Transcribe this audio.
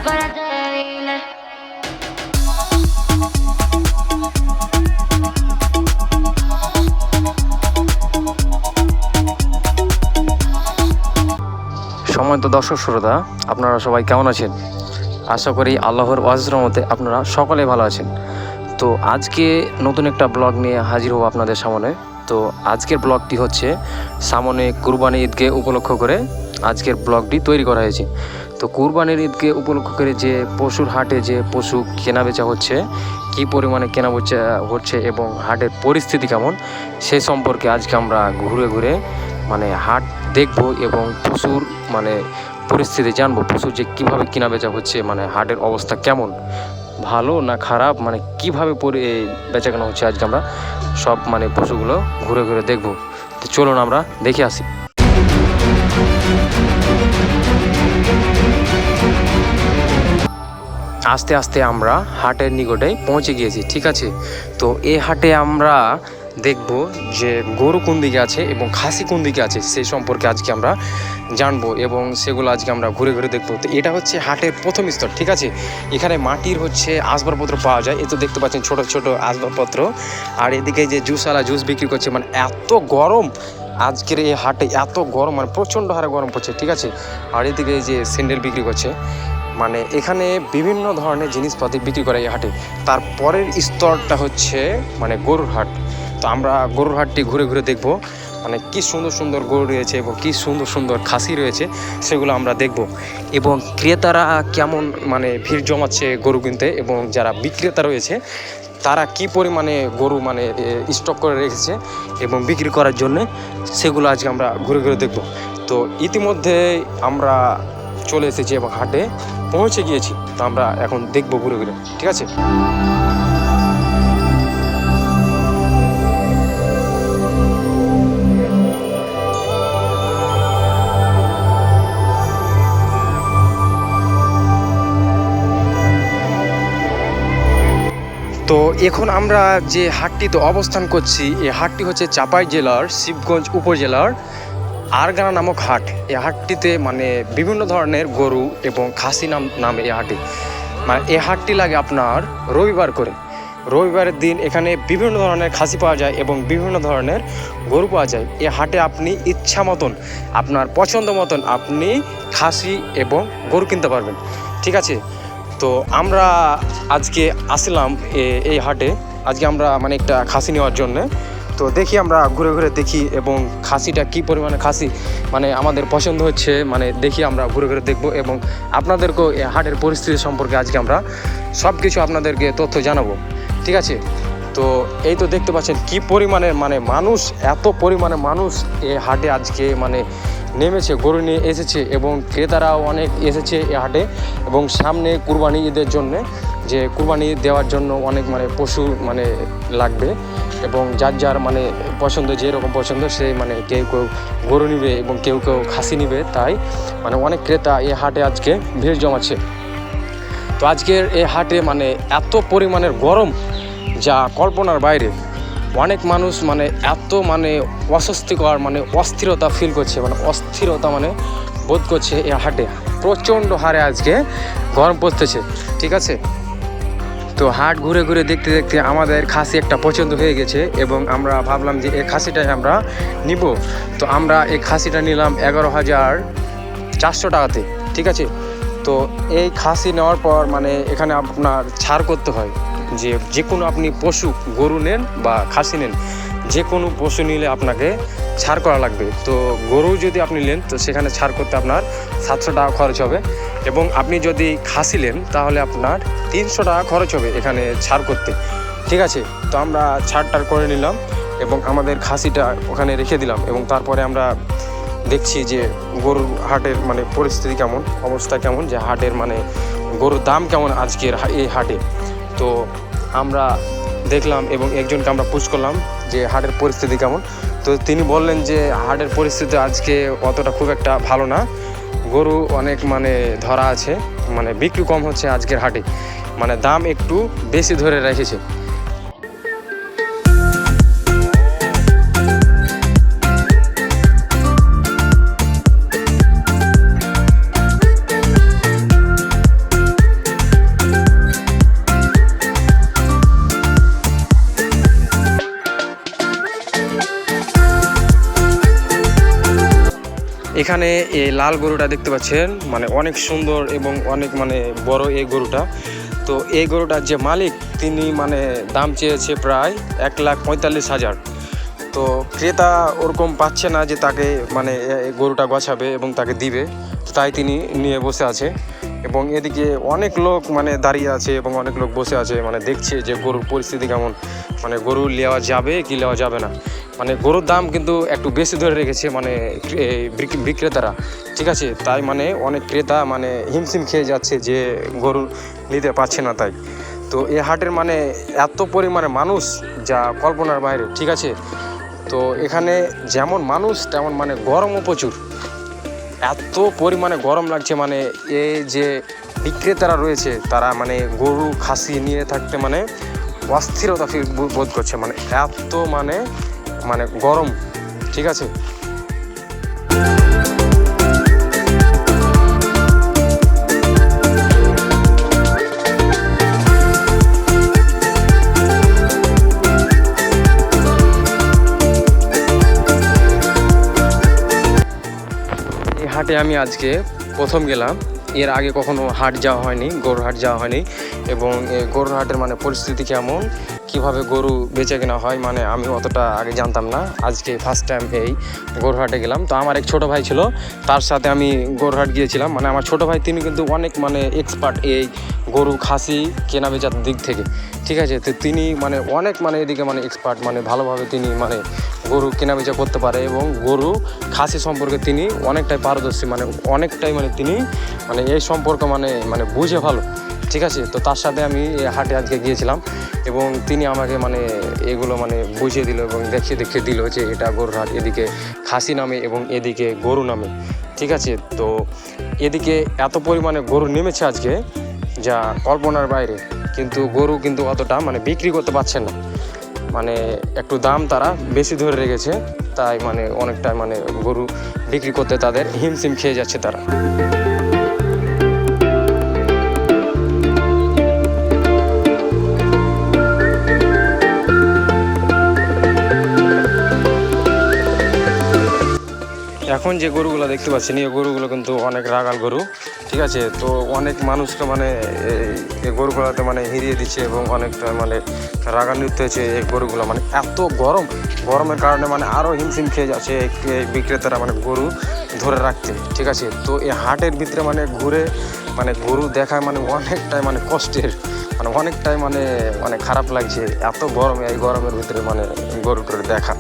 para débiles. সম্মানিত দর্শক শ্রোতা, আপনারা সবাই কেমন আছেন? আশা করি আল্লাহর ওয়াজিজ রহমতে আপনারা সকলেই ভালো আছেন। তো আজকে নতুন একটা ব্লগ নিয়ে হাজির হব আপনাদের সামনে। তো আজকের ব্লগটি হচ্ছে সামনে কুরবানি ঈদকে উপলক্ষ করে আজকের ব্লগটি তৈরি করা হয়েছে। তো কুরবানির ঈদকে উপলক্ষ করে যে পশুর হাটে যে পশু কেনা বেচা হচ্ছে, কী পরিমাণে কেনা বেচা হচ্ছে এবং হাটের পরিস্থিতি কেমন, সে সম্পর্কে আজকে আমরা ঘুরে ঘুরে মানে হাট দেখব এবং পশুর মানে পরিস্থিতি জানবো। পশুর যে কীভাবে কেনা বেচা হচ্ছে, মানে হাটের অবস্থা কেমন, ভালো না খারাপ, মানে কীভাবে বেচা কেনা হচ্ছে, আজকে আমরা সব মানে পশুগুলো ঘুরে ঘুরে দেখব। তো চলুন আমরা দেখে আসি। আস্তে আস্তে আমরা হাটের নিকটে পৌঁছে গিয়েছি, ঠিক আছে। তো এই হাটে আমরা দেখব যে গরু কোন দিকে আছে এবং খাসি কোন দিকে আছে, সেই সম্পর্কে আজকে আমরা জানবো এবং সেগুলো আজকে আমরা ঘুরে ঘুরে দেখবো। তো এটা হচ্ছে হাটের প্রথম স্তর, ঠিক আছে। এখানে মাটির হচ্ছে আসবাবপত্র পাওয়া যায়, এ তো দেখতে পাচ্ছেন ছোট ছোট আসবাবপত্র। আর এদিকে যে জুসওয়ালা জুস বিক্রি করছে, মানে এত গরম আজকের এই হাটে, এত গরম, মানে প্রচণ্ড হারে গরম পড়ছে, ঠিক আছে। আর এদিকে যে স্যান্ডেল বিক্রি করছে, মানে এখানে বিভিন্ন ধরনের জিনিসপাতি বিক্রি করে এই হাটে। তারপরের স্তরটা হচ্ছে মানে গরুর হাট। তো আমরা গরুর হাটটি ঘুরে ঘুরে দেখব, মানে কি সুন্দর সুন্দর গরু রয়েছে এবং কি সুন্দর সুন্দর খাসি রয়েছে, সেগুলো আমরা দেখব। এবং ক্রেতারা কেমন মানে ভিড় জমাচ্ছে গরু কিনতে, এবং যারা বিক্রেতা রয়েছে তারা কি পরিমাণে গরু মানে স্টক করে রেখেছে এবং বিক্রি করার জন্যে, সেগুলো আজকে আমরা ঘুরে ঘুরে দেখব। তো ইতিমধ্যে আমরা চলে এসেছি এবং হাটে পৌঁছে গিয়েছি। তো আমরা এখন দেখব ঘুরে ঘুরে, ঠিক আছে। তো এখন আমরা যে হাটটিতে অবস্থান করছি, এই হাটটি হচ্ছে চাঁপাই জেলার শিবগঞ্জ উপজেলার আরগানা নামক হাট। এই হাটটিতে মানে বিভিন্ন ধরনের গরু এবং খাসি নামে এই হাটে, মানে এই হাটটি লাগে আপনার রবিবার করে। রবিবারের দিন এখানে বিভিন্ন ধরনের খাসি পাওয়া যায় এবং বিভিন্ন ধরনের গরু পাওয়া যায়। এই হাটে আপনি ইচ্ছা মতন, আপনার পছন্দ মতন আপনি খাসি এবং গরু কিনতে পারবেন, ঠিক আছে। তো আমরা আজকে আসলাম এই হাটে, আজকে আমরা মানে একটা খাসি নেওয়ার জন্যে। তো দেখি আমরা ঘুরে ঘুরে দেখি এবং খাসিটা কী পরিমাণে খাসি মানে আমাদের পছন্দ হচ্ছে, মানে দেখি আমরা ঘুরে ঘুরে দেখব এবং আপনাদেরকেও এই হাটের পরিস্থিতি সম্পর্কে আজকে আমরা সব কিছু আপনাদেরকে তথ্য জানাবো, ঠিক আছে। তো এই তো দেখতে পাচ্ছেন কি পরিমাণে মানে মানুষ, এত পরিমাণে মানুষ এই হাটে আজকে মানে নেমেছে, গরু নিয়ে এসেছে এবং ক্রেতারাও অনেক এসেছে এই হাটে। এবং সামনে কুরবানি ঈদের জন্যে, যে কুরবানি দেওয়ার জন্য অনেক মানে পশু মানে লাগবে এবং যার যার মানে পছন্দ, যেরকম পছন্দ সে মানে কেউ কেউ গরু নিবে এবং কেউ কেউ খাসি নিবে, তাই মানে অনেক ক্রেতা এই হাটে আজকে ভিড় জমাচ্ছে। তো আজকের এই হাটে মানে এত পরিমাণের গরম যা কল্পনার বাইরে। অনেক মানুষ মানে এত মানে অস্বস্তিকর মানে অস্থিরতা ফিল করছে, মানে অস্থিরতা মানে বোধ করছে এই হাটে। প্রচণ্ড হারে আজকে গরম পড়তেছে, ঠিক আছে। তো হাট ঘুরে ঘুরে দেখতে দেখতে আমাদের খাসি একটা পছন্দ হয়ে গেছে এবং আমরা ভাবলাম যে এই খাসিটাই আমরা নিব। তো আমরা এই খাসিটা নিলাম 11,400 টাকাতে, ঠিক আছে। তো এই খাসি নেওয়ার পর মানে এখানে আপনার ছাড় করতে হয়, যে কোনো আপনি পশু গরু নেন বা খাসি নেন, যে কোনো পশু নিলে আপনাকে ছাড় করা লাগবে। তো গরু যদি আপনি নেন তো সেখানে ছাড় করতে আপনার 700 টাকা খরচ হবে, এবং আপনি যদি খাসি নেন তাহলে আপনার 300 টাকা খরচ হবে এখানে ছাড় করতে, ঠিক আছে। তো আমরা ছাড়টার করে নিলাম এবং আমাদের খাসিটা ওখানে রেখে দিলাম এবং তারপরে আমরা দেখছি যে গরুর হাটের মানে পরিস্থিতি কেমন, অবস্থা কেমন, যে হাটের মানে গরুর দাম কেমন আজকের এই হাটে। তো আমরা দেখলাম এবং একজনকে আমরা পুছ করলাম যে হাটের পরিস্থিতি কেমন। তো তিনি বললেন যে হাটের পরিস্থিতি আজকে অতটা খুব একটা ভালো না, গরু অনেক মানে ধরা আছে, মানে বিক্রি কম হচ্ছে আজকের হাটে, মানে দাম একটু বেশি ধরে রেখেছে। এখানে এই লাল গরুটা দেখতে পাচ্ছেন, মানে অনেক সুন্দর এবং অনেক মানে বড় এই গরুটা। তো এই গরুটার যে মালিক তিনি মানে দাম চেয়েছে প্রায় 1,45,000। তো ক্রেতা ওরকম পাচ্ছে না যে তাকে মানে এই গরুটা গছাবে এবং তাকে দিবে, তাই তিনি নিয়ে বসে আছে। এবং এদিকে অনেক লোক মানে দাঁড়িয়ে আছে এবং অনেক লোক বসে আছে, মানে দেখছে যে গরুর পরিস্থিতি কেমন, মানে গরু নেওয়া যাবে কি নেওয়া যাবে না। মানে গরুর দাম কিন্তু একটু বেশি ধরে রেখেছে মানে বিক্রেতারা, ঠিক আছে। তাই মানে অনেক ক্রেতা মানে হিমশিম খেয়ে যাচ্ছে যে গরু নিতে পারছে না তাই। তো এই হাটের মানে এত পরিমাণে মানুষ যা কল্পনার বাইরে, ঠিক আছে। তো এখানে যেমন মানুষ তেমন মানে গরমও প্রচুর, এত পরিমাণে গরম লাগছে। মানে এই যে বিক্রেতারা রয়েছে তারা মানে গরু খাসি নিয়ে থাকতে মানে অস্থিরতা বোধ করছে, মানে এত মানে মানে গরম, ঠিক আছে। এই হাটে আমি আজকে প্রথম গেলাম, এর আগে কখনো হাট যাওয়া হয়নি, গরুর হাট যাওয়া হয়নি। এবং এই গরুর হাটের মানে পরিস্থিতি কেমন, কিভাবে গরু বেচে কেনা হয়, মানে আমি অতটা আগে জানতাম না। আজকে ফার্স্ট টাইম এই গরুর হাটে গেলাম। তো আমার এক ছোটো ভাই ছিল, তার সাথে আমি গরুর হাট গিয়েছিলাম। মানে আমার ছোটো ভাই তিনি কিন্তু অনেক মানে এক্সপার্ট এই গরু খাসি কেনা বেচার দিক থেকে, ঠিক আছে। তো তিনি মানে অনেক মানে এদিকে মানে এক্সপার্ট, মানে ভালোভাবে তিনি মানে গরু কেনা বেচা করতে পারে এবং গরু খাসি সম্পর্কে তিনি অনেকটাই পারদর্শী, মানে অনেকটাই মানে তিনি মানে এই সম্পর্ক মানে মানে বুঝে ভালো, ঠিক আছে। তো তার সাথে আমি হাটে আজকে গিয়েছিলাম এবং তিনি আমাকে মানে এগুলো মানে বুঝিয়ে দিল এবং দেখিয়ে দিল যে এটা গরুর হাট, এদিকে খাসি নামে এবং এদিকে গরু নামে, ঠিক আছে। তো এদিকে এত পরিমাণে গরু নেমেছে আজকে যা কল্পনার বাইরে, কিন্তু গরু কিন্তু অতটা মানে বিক্রি করতে পারছে না, মানে একটু দাম তারা বেশি ধরে রেখেছে, তাই মানে অনেকটা মানে গরু বিক্রি করতে তাদের হিমশিম খেয়ে যাচ্ছে তারা। এখন যে গরুগুলো দেখতে পাচ্ছেন এই গরুগুলো কিন্তু অনেক রাগাল গরু, ঠিক আছে। তো অনেক মানুষকে মানে এই গরুগুলোতে মানে হিরিয়ে দিচ্ছে এবং অনেকটা মানে রাগান্বিত হয়েছে এই গরুগুলো। মানে এত গরমের কারণে মানে আরও হিমশিম খেয়ে যাচ্ছে এই বিক্রেতারা মানে গরু ধরে রাখতে, ঠিক আছে। তো এই হাটের ভিতরে মানে ঘুরে মানে গরু দেখা মানে অনেকটাই মানে কষ্টের, মানে অনেকটাই মানে মানে খারাপ লাগছে, এত গরমে এই গরমের ভিতরে মানে গরু টরু দেখা।